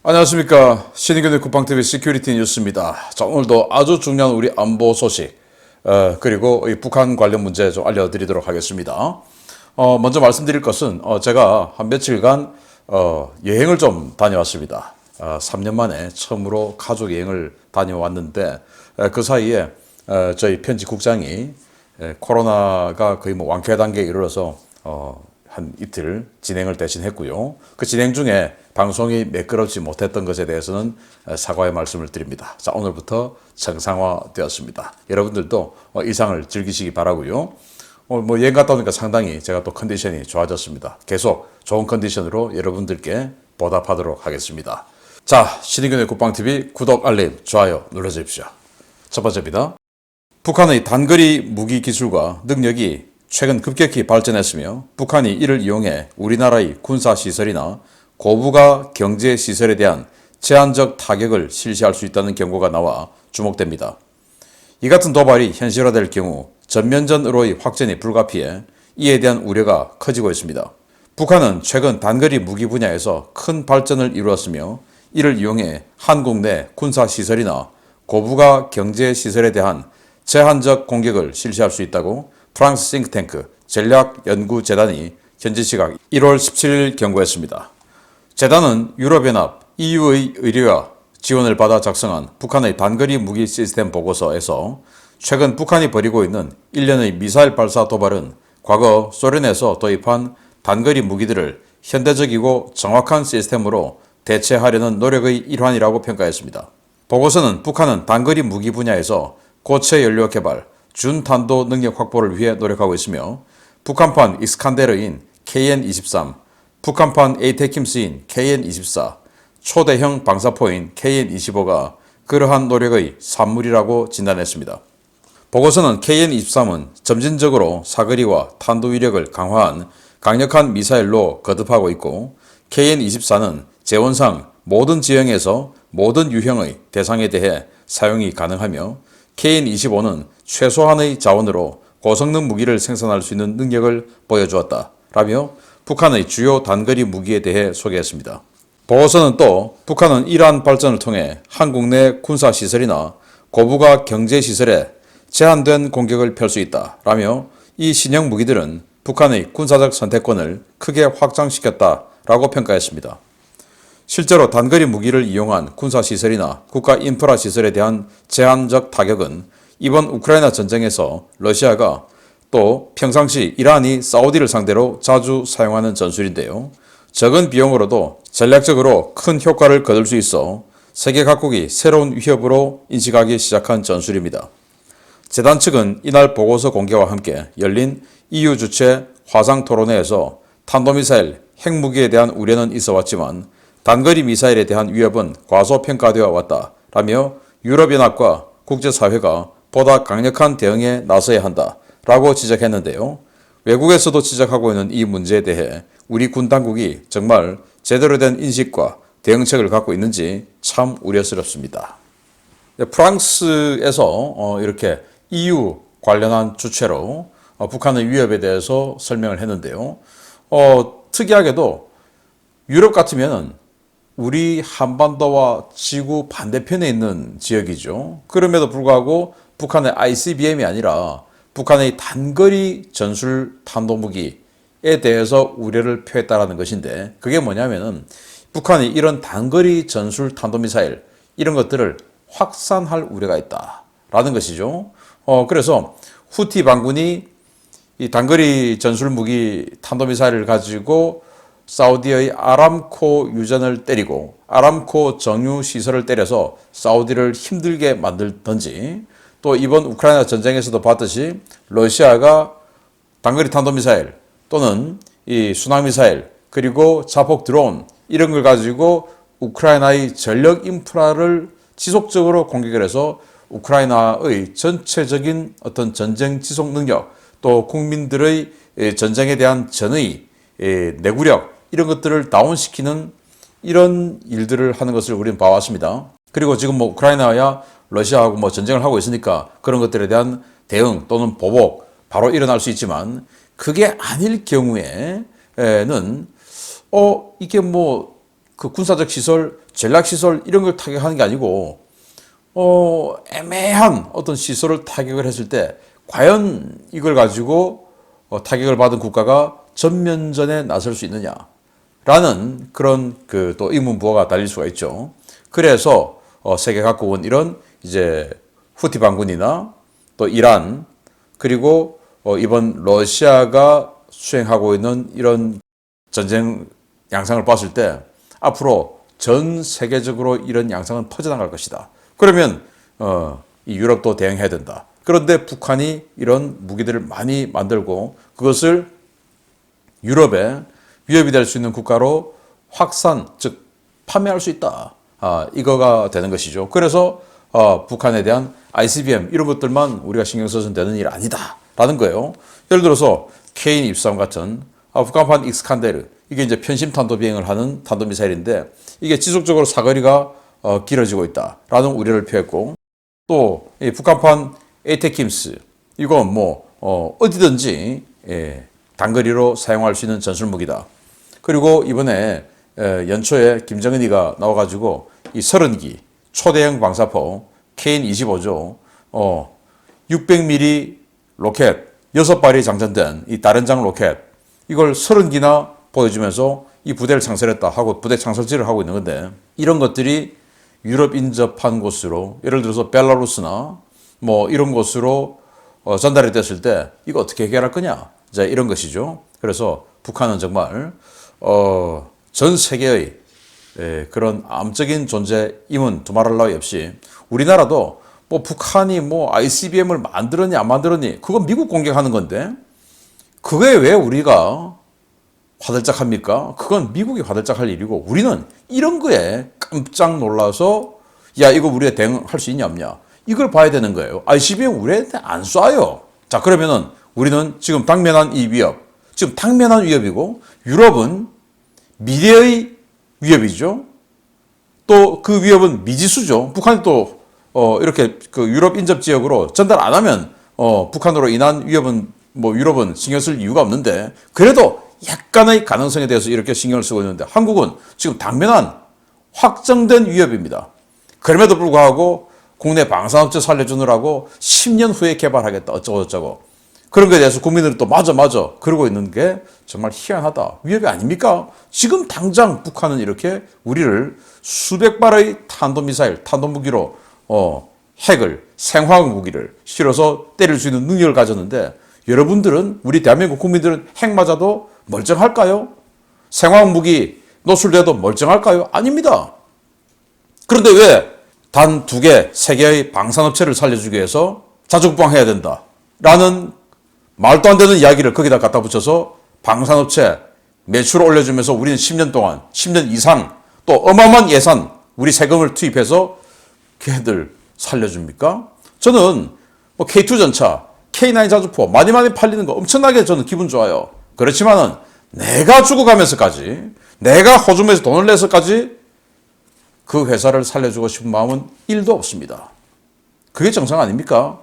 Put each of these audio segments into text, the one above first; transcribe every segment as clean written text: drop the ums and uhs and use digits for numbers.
안녕하십니까. 신인균의 쿠팡TV 시큐리티 뉴스입니다. 자, 오늘도 아주 중요한 우리 안보 소식, 그리고 이 북한 관련 문제 좀 알려드리도록 하겠습니다. 먼저 말씀드릴 것은, 제가 한 며칠간, 여행을 좀 다녀왔습니다. 3년 만에 처음으로 가족 여행을 다녀왔는데, 그 사이에, 저희 편집국장이 코로나가 거의 뭐 완쾌 단계에 이르러서, 한 이틀 진행을 대신 했고요. 그 진행 중에 방송이 매끄럽지 못했던 것에 대해서는 사과의 말씀을 드립니다. 자, 오늘부터 정상화되었습니다. 여러분들도 일상을 즐기시기 바라고요. 뭐 여행 갔다 오니까 상당히 제가 또 컨디션이 좋아졌습니다. 계속 좋은 컨디션으로 여러분들께 보답하도록 하겠습니다. 자, 신인균의 쿠팡TV 구독, 알림, 좋아요 눌러주십시오. 첫 번째입니다. 북한의 단거리 무기 기술과 능력이 최근 급격히 발전했으며 북한이 이를 이용해 우리나라의 군사시설이나 고부가 경제시설에 대한 제한적 타격을 실시할 수 있다는 경고가 나와 주목됩니다. 이 같은 도발이 현실화될 경우 전면전으로의 확전이 불가피해 이에 대한 우려가 커지고 있습니다. 북한은 최근 단거리 무기 분야에서 큰 발전을 이루었으며 이를 이용해 한국 내 군사시설이나 고부가 경제시설에 대한 제한적 공격을 실시할 수 있다고 프랑스 싱크탱크 전략연구재단이 현지 시각 1월 17일 경고했습니다. 재단은 유럽연합 EU의 의뢰와 지원을 받아 작성한 북한의 단거리 무기 시스템 보고서에서 최근 북한이 벌이고 있는 일련의 미사일 발사 도발은 과거 소련에서 도입한 단거리 무기들을 현대적이고 정확한 시스템으로 대체하려는 노력의 일환이라고 평가했습니다. 보고서는 북한은 단거리 무기 분야에서 고체 연료 개발, 준탄도 능력 확보를 위해 노력하고 있으며 북한판 이스칸데르인 KN-23, 북한판 에이테킴스인 KN-24, 초대형 방사포인 KN-25가 그러한 노력의 산물이라고 진단했습니다. 보고서는 KN-23은 점진적으로 사거리와 탄도 위력을 강화한 강력한 미사일로 거듭하고 있고 KN-24는 재원상 모든 지형에서 모든 유형의 대상에 대해 사용이 가능하며 KN-25는 최소한의 자원으로 고성능 무기를 생산할 수 있는 능력을 보여주었다 라며 북한의 주요 단거리 무기에 대해 소개했습니다. 보고서는 또 북한은 이러한 발전을 통해 한국 내 군사시설이나 고부가 경제시설에 제한된 공격을 펼 수 있다 라며 이 신형 무기들은 북한의 군사적 선택권을 크게 확장시켰다 라고 평가했습니다. 실제로 단거리 무기를 이용한 군사시설이나 국가 인프라 시설에 대한 제한적 타격은 이번 우크라이나 전쟁에서 러시아가 또 평상시 이란이 사우디를 상대로 자주 사용하는 전술인데요. 적은 비용으로도 전략적으로 큰 효과를 거둘 수 있어 세계 각국이 새로운 위협으로 인식하기 시작한 전술입니다. 재단 측은 이날 보고서 공개와 함께 열린 EU 주최 화상 토론회에서 탄도미사일, 핵무기에 대한 우려는 있어 왔지만 단거리 미사일에 대한 위협은 과소평가되어 왔다 라며 유럽연합과 국제사회가 보다 강력한 대응에 나서야 한다 라고 지적했는데요. 외국에서도 지적하고 있는 이 문제에 대해 우리 군 당국이 정말 제대로 된 인식과 대응책을 갖고 있는지 참 우려스럽습니다. 프랑스에서 이렇게 EU 관련한 주체로 북한의 위협에 대해서 설명을 했는데요. 특이하게도 유럽 같으면 우리 한반도와 지구 반대편에 있는 지역이죠. 그럼에도 불구하고 북한의 ICBM이 아니라 북한의 단거리 전술 탄도무기에 대해서 우려를 표했다는 것인데 그게 뭐냐면은 북한이 이런 단거리 전술 탄도미사일 이런 것들을 확산할 우려가 있다라는 것이죠. 그래서 후티 반군이 이 단거리 전술 무기 탄도미사일을 가지고 사우디의 아람코 유전을 때리고 아람코 정유 시설을 때려서 사우디를 힘들게 만들던지 또 이번 우크라이나 전쟁에서도 봤듯이 러시아가 단거리 탄도미사일 또는 이 순항미사일 그리고 자폭 드론 이런 걸 가지고 우크라이나의 전력 인프라를 지속적으로 공격을 해서 우크라이나의 전체적인 어떤 전쟁 지속 능력 또 국민들의 전쟁에 대한 전의, 내구력 이런 것들을 다운시키는 이런 일들을 하는 것을 우리는 봐왔습니다. 그리고 지금 뭐 우크라이나야 러시아하고 뭐 전쟁을 하고 있으니까 그런 것들에 대한 대응 또는 보복 바로 일어날 수 있지만 그게 아닐 경우에는 이게 뭐 그 군사적 시설 전략시설 이런 걸 타격하는 게 아니고 애매한 어떤 시설을 타격을 했을 때 과연 이걸 가지고 타격을 받은 국가가 전면전에 나설 수 있느냐라는 그런 그 또 의문부호가 달릴 수가 있죠. 그래서 세계 각국은 이런 이제 후티 반군이나 또 이란 그리고 이번 러시아가 수행하고 있는 이런 전쟁 양상을 봤을 때 앞으로 전 세계적으로 이런 양상은 퍼져나갈 것이다. 그러면 이 유럽도 대응해야 된다. 그런데 북한이 이런 무기들을 많이 만들고 그것을 유럽에 위협이 될 수 있는 국가로 확산, 즉 판매할 수 있다. 이거가 되는 것이죠. 그래서 북한에 대한 ICBM 이런 것들만 우리가 신경 써서는 되는 일 아니다. 라는 거예요. 예를 들어서 K-23 같은 북한판 익스칸데르 이게 이제 편심 탄도 비행을 하는 탄도미사일인데 이게 지속적으로 사거리가 길어지고 있다라는 우려를 표했고 또 이 북한판 에이테킴스 이건 뭐 어디든지 단거리로 사용할 수 있는 전술무기다. 그리고 이번에 연초에 김정은이가 나와가지고 이 30기 초대형 방사포 KN-25죠. 600mm 로켓 6발이 장전된 이 다른장 로켓 이걸 30기나 보여주면서 이 부대를 창설했다 하고 부대 창설지를 하고 있는 건데 이런 것들이 유럽 인접한 곳으로 예를 들어서 벨라루스나 뭐 이런 곳으로 전달이 됐을 때 이거 어떻게 해결할 거냐 이제 이런 것이죠. 그래서 북한은 정말 전 세계의 그런 암적인 존재임은 두말할 나위 없이 우리나라도 뭐 북한이 뭐 ICBM을 만들었니 안 만들었니 그건 미국 공격하는 건데 그게 왜 우리가 화들짝합니까? 그건 미국이 화들짝할 일이고 우리는 이런 거에 깜짝 놀라서 야 이거 우리가 대응할 수 있냐 없냐 이걸 봐야 되는 거예요. ICBM 우리한테 안 쏴요. 자 그러면은 우리는 지금 당면한 이 위협 지금 당면한 위협이고 유럽은 미래의 위협이죠. 또 그 위협은 미지수죠. 북한이 또 이렇게 그 유럽 인접 지역으로 전달 안 하면 북한으로 인한 위협은 뭐 유럽은 신경 쓸 이유가 없는데 그래도 약간의 가능성에 대해서 이렇게 신경을 쓰고 있는데 한국은 지금 당면한 확정된 위협입니다. 그럼에도 불구하고 국내 방산업체 살려주느라고 10년 후에 개발하겠다 어쩌고 그런 거에 대해서 국민들은 또 맞아 그러고 있는 게 정말 희한하다. 위협이 아닙니까? 지금 당장 북한은 이렇게 우리를 수백 발의 탄도미사일, 탄도무기로 핵을 생화학 무기를 실어서 때릴 수 있는 능력을 가졌는데 여러분들은 우리 대한민국 국민들은 핵 맞아도 멀쩡할까요? 생화학 무기 노출돼도 멀쩡할까요? 아닙니다. 그런데 왜 단 2개, 3개의 방산업체를 살려주기 위해서 자주국방해야 된다. 라는 말도 안 되는 이야기를 거기다 갖다 붙여서 방산업체 매출을 올려주면서 우리는 10년 동안, 10년 이상 또 어마어마한 예산, 우리 세금을 투입해서 걔들 살려줍니까? 저는 뭐 K2 전차, K9 자주포 많이 팔리는 거 엄청나게 저는 기분 좋아요. 그렇지만은 내가 죽어가면서까지, 내가 호주머니에서 돈을 내서까지 그 회사를 살려주고 싶은 마음은 1도 없습니다. 그게 정상 아닙니까?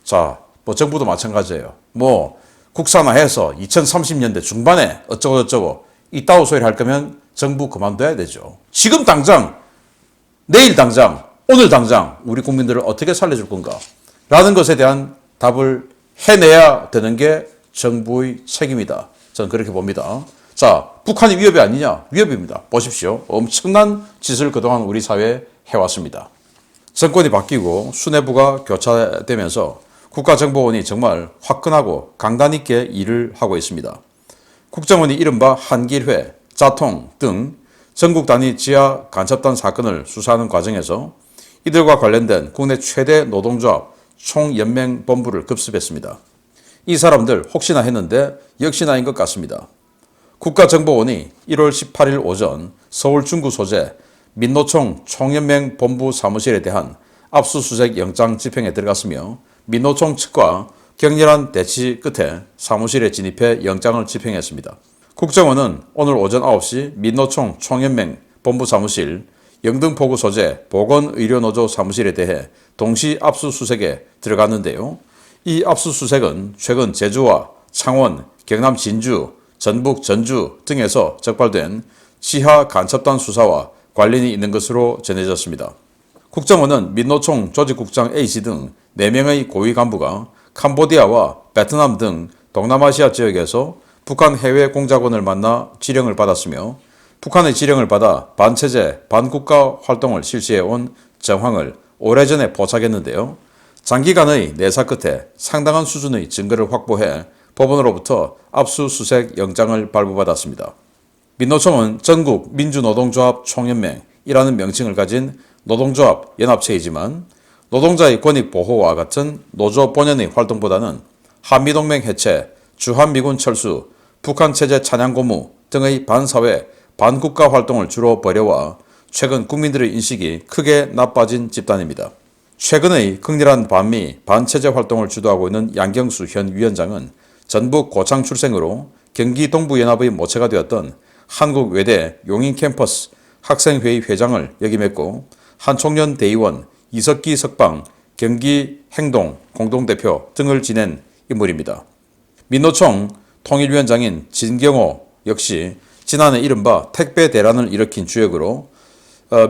자, 뭐 정부도 마찬가지예요. 뭐 국산화해서 2030년대 중반에 어쩌고 이따오 소리를 할 거면 정부 그만둬야 되죠. 지금 당장, 내일 당장, 오늘 당장 우리 국민들을 어떻게 살려줄 건가? 라는 것에 대한 답을 해내야 되는 게 정부의 책임이다. 저는 그렇게 봅니다. 자, 북한이 위협이 아니냐? 위협입니다. 보십시오. 엄청난 짓을 그동안 우리 사회에 해왔습니다. 정권이 바뀌고 수뇌부가 교차되면서 국가정보원이 정말 화끈하고 강단 있게 일을 하고 있습니다. 국정원이 이른바 한길회, 자통 등 전국 단위 지하 간첩단 사건을 수사하는 과정에서 이들과 관련된 국내 최대 노동조합 총연맹본부를 급습했습니다. 이 사람들 혹시나 했는데 역시나인 것 같습니다. 국가정보원이 1월 18일 오전 서울 중구 소재 민노총 총연맹 본부 사무실에 대한 압수수색 영장 집행에 들어갔으며 민노총 측과 격렬한 대치 끝에 사무실에 진입해 영장을 집행했습니다. 국정원은 오늘 오전 9시 민노총 총연맹 본부 사무실 영등포구 소재 보건의료노조 사무실에 대해 동시 압수수색에 들어갔는데요. 이 압수수색은 최근 제주와 창원, 경남 진주, 전북 전주 등에서 적발된 지하 간첩단 수사와 관련이 있는 것으로 전해졌습니다. 국정원은 민노총 조직국장 A씨 등 4명의 고위 간부가 캄보디아와 베트남 등 동남아시아 지역에서 북한 해외 공작원을 만나 지령을 받았으며 북한의 지령을 받아 반체제, 반국가 활동을 실시해온 정황을 오래전에 포착했는데요. 장기간의 내사 끝에 상당한 수준의 증거를 확보해 법원으로부터 압수수색 영장을 발부받았습니다. 민노총은 전국 민주노동조합 총연맹이라는 명칭을 가진 노동조합 연합체이지만 노동자의 권익 보호와 같은 노조 본연의 활동보다는 한미동맹 해체, 주한미군 철수, 북한 체제 찬양 고무 등의 반사회, 반국가 활동을 주로 벌여와 최근 국민들의 인식이 크게 나빠진 집단입니다. 최근의 극렬한 반미, 반체제 활동을 주도하고 있는 양경수 현 위원장은 전북 고창 출생으로 경기 동부연합의 모체가 되었던 한국외대 용인캠퍼스 학생회의 회장을 역임했고 한총련 대의원, 이석기 석방, 경기 행동 공동대표 등을 지낸 인물입니다. 민노총 통일위원장인 진경호 역시 지난해 이른바 택배 대란을 일으킨 주역으로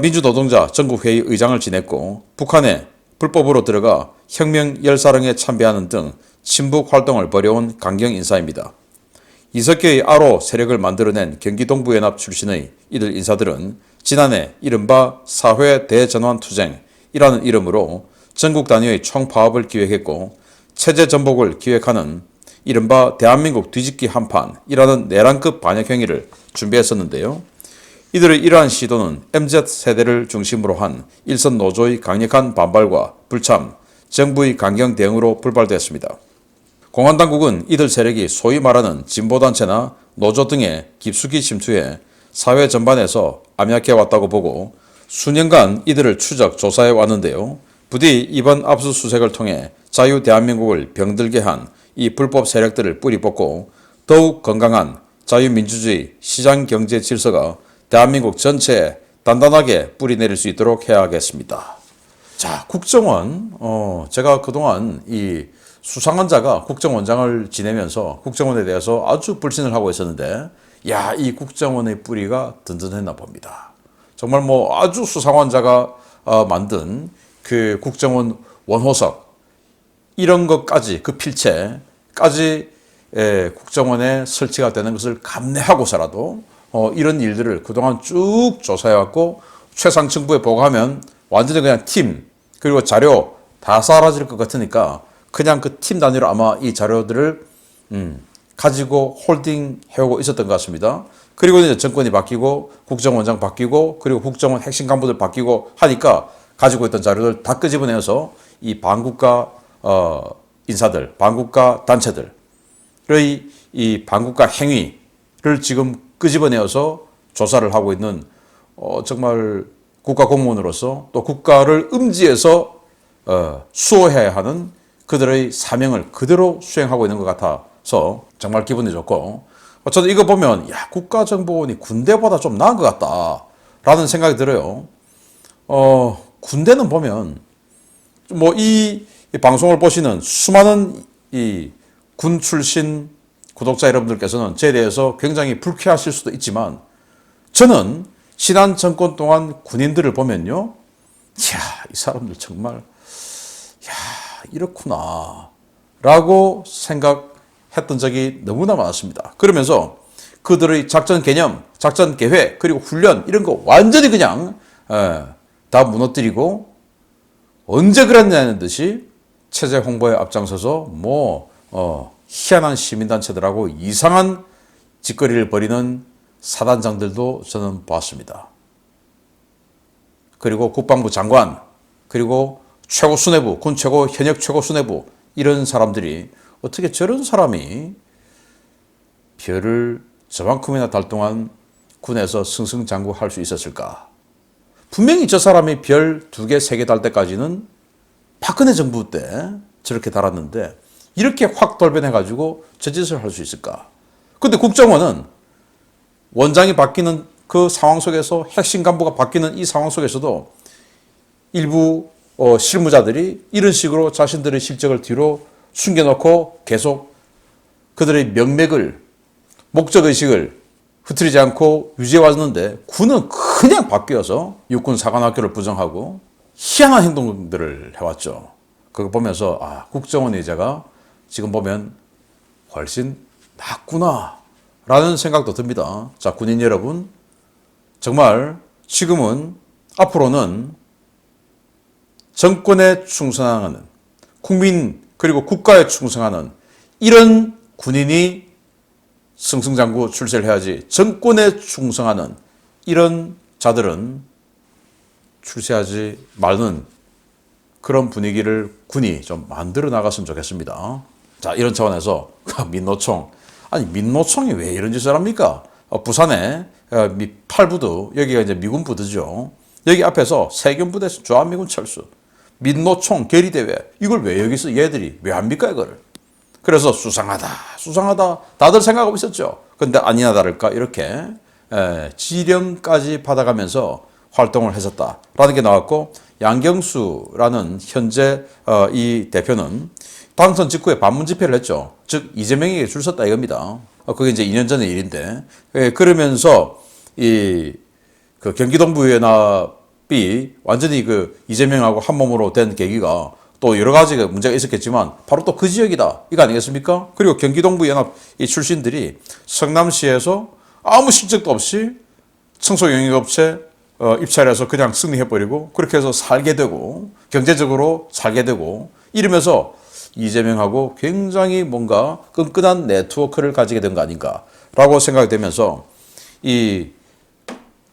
민주노동자 전국회의 의장을 지냈고 북한에 불법으로 들어가 혁명 열사령에 참배하는 등 친북 활동을 벌여온 강경 인사입니다. 이석기의 아로 세력을 만들어낸 경기동부연합 출신의 이들 인사들은 지난해 이른바 사회 대전환 투쟁이라는 이름으로 전국 단위의 총파업을 기획했고 체제 전복을 기획하는 이른바 대한민국 뒤집기 한판이라는 내란급 반역 행위를 준비했었는데요. 이들의 이러한 시도는 MZ세대를 중심으로 한 일선 노조의 강력한 반발과 불참, 정부의 강경 대응으로 불발됐습니다. 공안당국은 이들 세력이 소위 말하는 진보단체나 노조 등에 깊숙이 침투해 사회 전반에서 암약해왔다고 보고 수년간 이들을 추적 조사해 왔는데요. 부디 이번 압수수색을 통해 자유대한민국을 병들게 한 이 불법 세력들을 뿌리 뽑고 더욱 건강한 자유민주주의 시장경제 질서가 대한민국 전체에 단단하게 뿌리 내릴 수 있도록 해야 하겠습니다. 자, 국정원, 제가 그동안 이 수상한 자가 국정원장을 지내면서 국정원에 대해서 아주 불신을 하고 있었는데, 야, 이 국정원의 뿌리가 든든했나 봅니다. 정말 뭐 아주 수상한 자가 만든 그 국정원 원호석, 이런 것까지, 그 필체까지 국정원에 설치가 되는 것을 감내하고서라도 이런 일들을 그동안 쭉 조사해왔고 최상층부에 보고하면 완전히 그냥 팀 그리고 자료 다 사라질 것 같으니까 그냥 그 팀 단위로 아마 이 자료들을 가지고 홀딩 해오고 있었던 것 같습니다. 그리고 이제 정권이 바뀌고 국정원장 바뀌고 그리고 국정원 핵심 간부들 바뀌고 하니까 가지고 있던 자료들 다 끄집어내서 이 반국가 인사들, 반국가 단체들의 이 반국가 행위를 지금 끄집어내어서 조사를 하고 있는 정말 국가 공무원으로서 또 국가를 음지에서 수호해야 하는 그들의 사명을 그대로 수행하고 있는 것 같아서 정말 기분이 좋고 저도 이거 보면 야, 국가정보원이 군대보다 좀 나은 것 같다라는 생각이 들어요. 군대는 보면 뭐 이 방송을 보시는 수많은 이 군 출신 구독자 여러분들께서는 저에 대해서 굉장히 불쾌하실 수도 있지만 저는 지난 정권 동안 군인들을 보면요. 이야, 이 사람들 정말 이렇구나 라고 생각했던 적이 너무나 많았습니다. 그러면서 그들의 작전 개념, 작전 계획, 그리고 훈련 이런 거 완전히 그냥 다 무너뜨리고 언제 그랬냐는 듯이 체제 홍보에 앞장서서 희한한 시민단체들하고 이상한 짓거리를 벌이는 사단장들도 저는 보았습니다. 그리고 국방부 장관, 그리고 최고 수뇌부, 군 최고, 현역 최고 수뇌부 이런 사람들이 어떻게 저런 사람이 별을 저만큼이나 달 동안 군에서 승승장구할 수 있었을까? 분명히 저 사람이 별 2개, 3개 달 때까지는 박근혜 정부 때 저렇게 달았는데 이렇게 확 돌변해가지고 저 짓을 할 수 있을까? 근데 국정원은 원장이 바뀌는 그 상황 속에서 핵심 간부가 바뀌는 이 상황 속에서도 일부 실무자들이 이런 식으로 자신들의 실적을 뒤로 숨겨놓고 계속 그들의 명맥을 목적의식을 흐트리지 않고 유지해 왔는데 군은 그냥 바뀌어서 육군 사관학교를 부정하고 희한한 행동들을 해왔죠. 그거 보면서 국정원 의제가 지금 보면 훨씬 낫구나 라는 생각도 듭니다. 자, 군인 여러분, 정말 지금은 앞으로는 정권에 충성하는, 국민 그리고 국가에 충성하는 이런 군인이 승승장구 출세를 해야지, 정권에 충성하는 이런 자들은 출세하지 말는 그런 분위기를 군이 좀 만들어 나갔으면 좋겠습니다. 자, 이런 차원에서 민노총, 아니 민노총이 왜 이런 짓을 합니까? 부산에 팔부두, 여기가 이제 미군 부두죠. 여기 앞에서 세견부대 주한미군 철수, 민노총 결의대회, 이걸 왜 여기서 얘들이 왜 합니까 이거를? 그래서 수상하다 다들 생각하고 있었죠. 근데 아니나 다를까 이렇게 지령까지 받아가면서 활동을 했었다라는 게 나왔고, 양경수라는 현재 이 대표는 당선 직후에 반문 집회를 했죠. 즉 이재명에게 줄 섰다 이겁니다. 그게 이제 2년 전의 일인데, 그러면서 그 경기동부연합이 완전히 그 이재명하고 한 몸으로 된 계기가 또 여러 가지 문제가 있었겠지만 바로 또 그 지역이다 이거 아니겠습니까? 그리고 경기동부연합 이 출신들이 성남시에서 아무 실적도 없이 청소영역업체 입찰해서 그냥 승리해버리고 그렇게 해서 살게 되고 경제적으로 살게 되고 이러면서 이재명하고 굉장히 뭔가 끈끈한 네트워크를 가지게 된 거 아닌가라고 생각이 되면서 이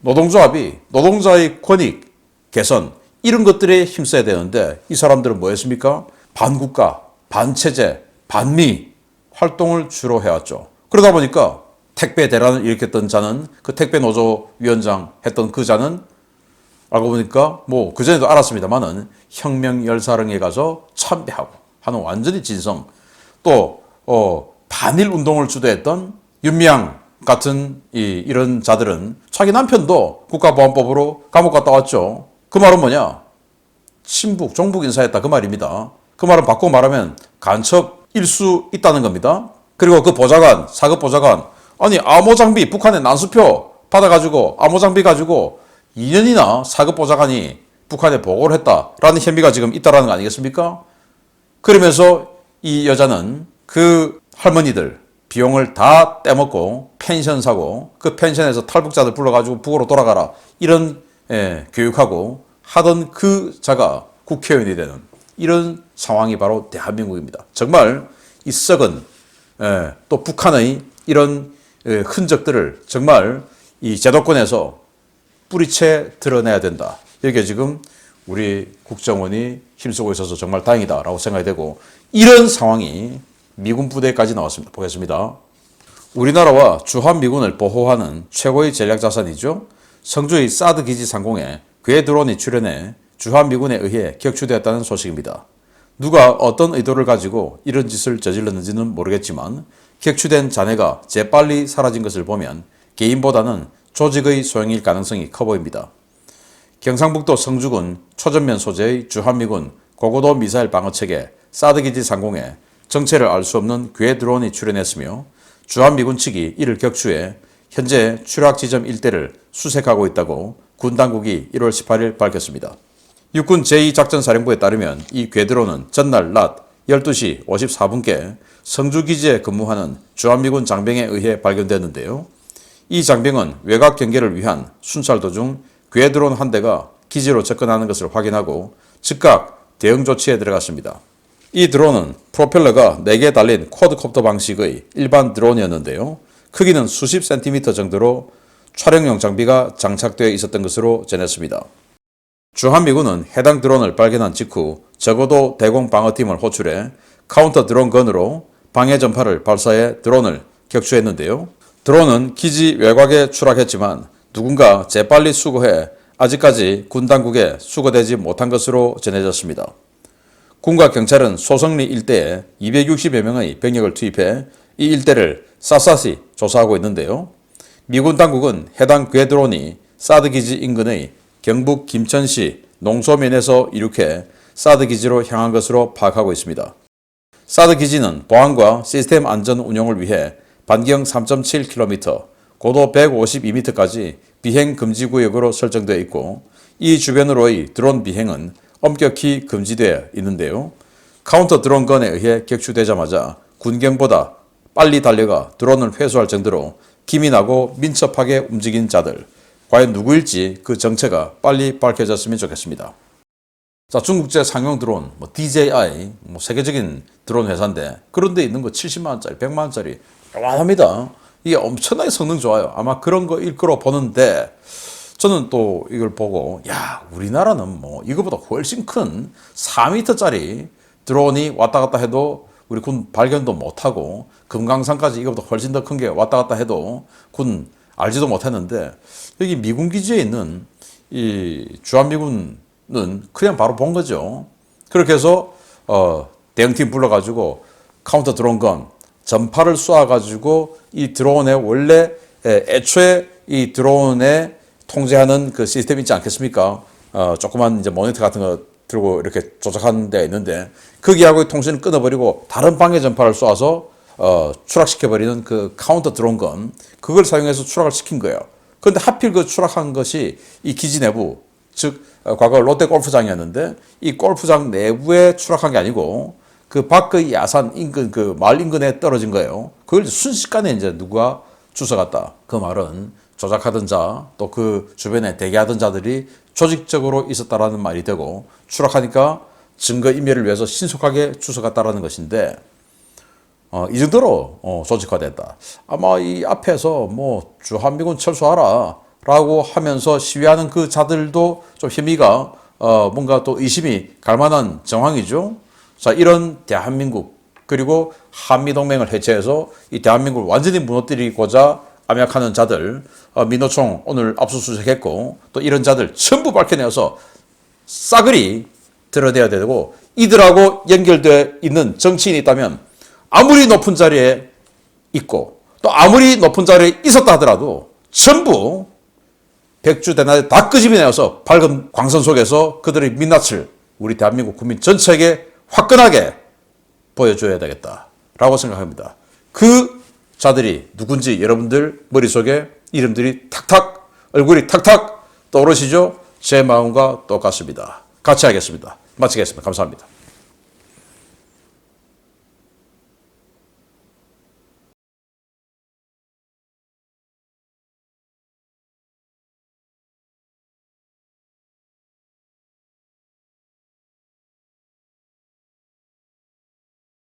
노동조합이 노동자의 권익 개선 이런 것들에 힘써야 되는데 이 사람들은 뭐 했습니까? 반국가, 반체제, 반미 활동을 주로 해왔죠. 그러다 보니까 택배 대란을 일으켰던 자는 그 택배 노조 위원장 했던 그 자는 알고 보니까 뭐 그전에도 알았습니다만은 혁명열사령에 가서 참배하고 하는 완전히 진성, 또 반일 운동을 주도했던 윤미향 같은 이런 자들은 자기 남편도 국가보안법으로 감옥 갔다 왔죠. 그 말은 뭐냐? 친북, 종북 인사했다 그 말입니다. 그 말은 바꾸고 말하면 간첩일 수 있다는 겁니다. 그리고 그 보좌관, 사급 보좌관, 아니 암호장비 북한에 난수표 받아가지고 암호장비 가지고 2년이나 사급 보좌관이 북한에 보고를 했다라는 혐의가 지금 있다라는 거 아니겠습니까? 그러면서 이 여자는 그 할머니들 비용을 다 떼먹고 펜션 사고 그 펜션에서 탈북자들 불러가지고 북으로 돌아가라 이런 교육하고 하던 그 자가 국회의원이 되는 이런 상황이 바로 대한민국입니다. 정말 이 썩은 또 북한의 이런 흔적들을 정말 이 제도권에서 뿌리채 드러내야 된다. 여기에 지금 우리 국정원이 힘쓰고 있어서 정말 다행이다라고 생각이 되고, 이런 상황이 미군 부대까지 나왔습니다. 보겠습니다. 우리나라와 주한미군을 보호하는 최고의 전략자산이죠. 성주의 사드 기지 상공에 괴 드론이 출현해 주한미군에 의해 격추되었다는 소식입니다. 누가 어떤 의도를 가지고 이런 짓을 저질렀는지는 모르겠지만 격추된 잔해가 재빨리 사라진 것을 보면 개인보다는 조직의 소행일 가능성이 커 보입니다. 경상북도 성주군 초전면 소재의 주한미군 고고도 미사일 방어체계 사드 기지 상공에 정체를 알 수 없는 괴 드론이 출현했으며 주한미군 측이 이를 격추해 현재 추락 지점 일대를 수색하고 있다고 군 당국이 1월 18일 밝혔습니다. 육군 제2작전사령부에 따르면 이 괴 드론은 전날 낮 12시 54분께 성주기지에 근무하는 주한미군 장병에 의해 발견됐는데요. 이 장병은 외곽 경계를 위한 순찰 도중 괴 드론 한 대가 기지로 접근하는 것을 확인하고 즉각 대응 조치에 들어갔습니다. 이 드론은 프로펠러가 4개 달린 쿼드콥터 방식의 일반 드론이었는데요. 크기는 수십 센티미터 정도로 촬영용 장비가 장착되어 있었던 것으로 전했습니다. 주한미군은 해당 드론을 발견한 직후 적어도 대공 방어팀을 호출해 카운터 드론 건으로 방해 전파를 발사해 드론을 격추했는데요. 드론은 기지 외곽에 추락했지만 누군가 재빨리 수거해 아직까지 군 당국에 수거되지 못한 것으로 전해졌습니다. 군과 경찰은 소성리 일대에 260여 명의 병력을 투입해 이 일대를 샅샅이 조사하고 있는데요. 미군 당국은 해당 괴 드론이 사드 기지 인근의 경북 김천시 농소면에서 이륙해 사드 기지로 향한 것으로 파악하고 있습니다. 사드 기지는 보안과 시스템 안전 운용을 위해 반경 3.7km, 고도 152m까지 비행 금지 구역으로 설정되어 있고 이 주변으로의 드론 비행은 엄격히 금지되어 있는데요. 카운터 드론건에 의해 격추되자마자 군경보다 빨리 달려가 드론을 회수할 정도로 기민하고 민첩하게 움직인 자들, 과연 누구일지 그 정체가 빨리 밝혀졌으면 좋겠습니다. 자, 중국제 상용 드론, DJI, 세계적인 드론 회사인데 그런 데 있는 거 70만원짜리, 100만원짜리 요만합니다. 이게 엄청나게 성능 좋아요. 아마 그런 거일 거로 보는데 저는 또 이걸 보고 야, 우리나라는 이거보다 훨씬 큰 4m짜리 드론이 왔다 갔다 해도 우리 군 발견도 못하고 금강산까지 이거보다 훨씬 더 큰 게 왔다 갔다 해도 군 알지도 못했는데 여기 미군 기지에 있는 이 주한미군은 그냥 바로 본 거죠. 그렇게 해서 대응팀 불러가지고 카운터 드론건 전파를 쏴가지고 이 드론의 원래 애초에 이 드론에 통제하는 그 시스템 있지 않겠습니까? 조그만 이제 모니터 같은 거 들고 이렇게 조작하는 데가 있는데 거기하고 통신을 끊어버리고 다른 방해 전파를 쏴서 추락시켜버리는 그 카운터 드론건 그걸 사용해서 추락을 시킨 거예요. 그런데 하필 그 추락한 것이 이 기지 내부, 즉 과거 롯데 골프장이었는데 이 골프장 내부에 추락한 게 아니고 그 밖의 야산 인근 그 마을 인근에 떨어진 거예요. 그걸 순식간에 이제 누가 주워갔다. 그 말은 조작하던 자, 또 그 주변에 대기하던 자들이 조직적으로 있었다라는 말이 되고 추락하니까 증거 인멸을 위해서 신속하게 주워갔다라는 것인데 이 정도로 조직화됐다. 아마 이 앞에서 주한미군 철수하라 라고 하면서 시위하는 그 자들도 좀 혐의가 뭔가 또 의심이 갈 만한 정황이죠. 자, 이런 대한민국 그리고 한미동맹을 해체해서 이 대한민국을 완전히 무너뜨리고자 암약하는 자들 민노총 오늘 압수수색했고 또 이런 자들 전부 밝혀내서 싸그리 드러내야 되고 이들하고 연결되어 있는 정치인이 있다면 아무리 높은 자리에 있고 또 아무리 높은 자리에 있었다 하더라도 전부 백주대낮에 다 끄집어내어서 밝은 광선 속에서 그들의 민낯을 우리 대한민국 국민 전체에게 화끈하게 보여줘야 되겠다라고 생각합니다. 그 자들이 누군지 여러분들 머릿속에 이름들이 탁탁 얼굴이 탁탁 떠오르시죠? 제 마음과 똑같습니다. 같이 하겠습니다. 마치겠습니다. 감사합니다.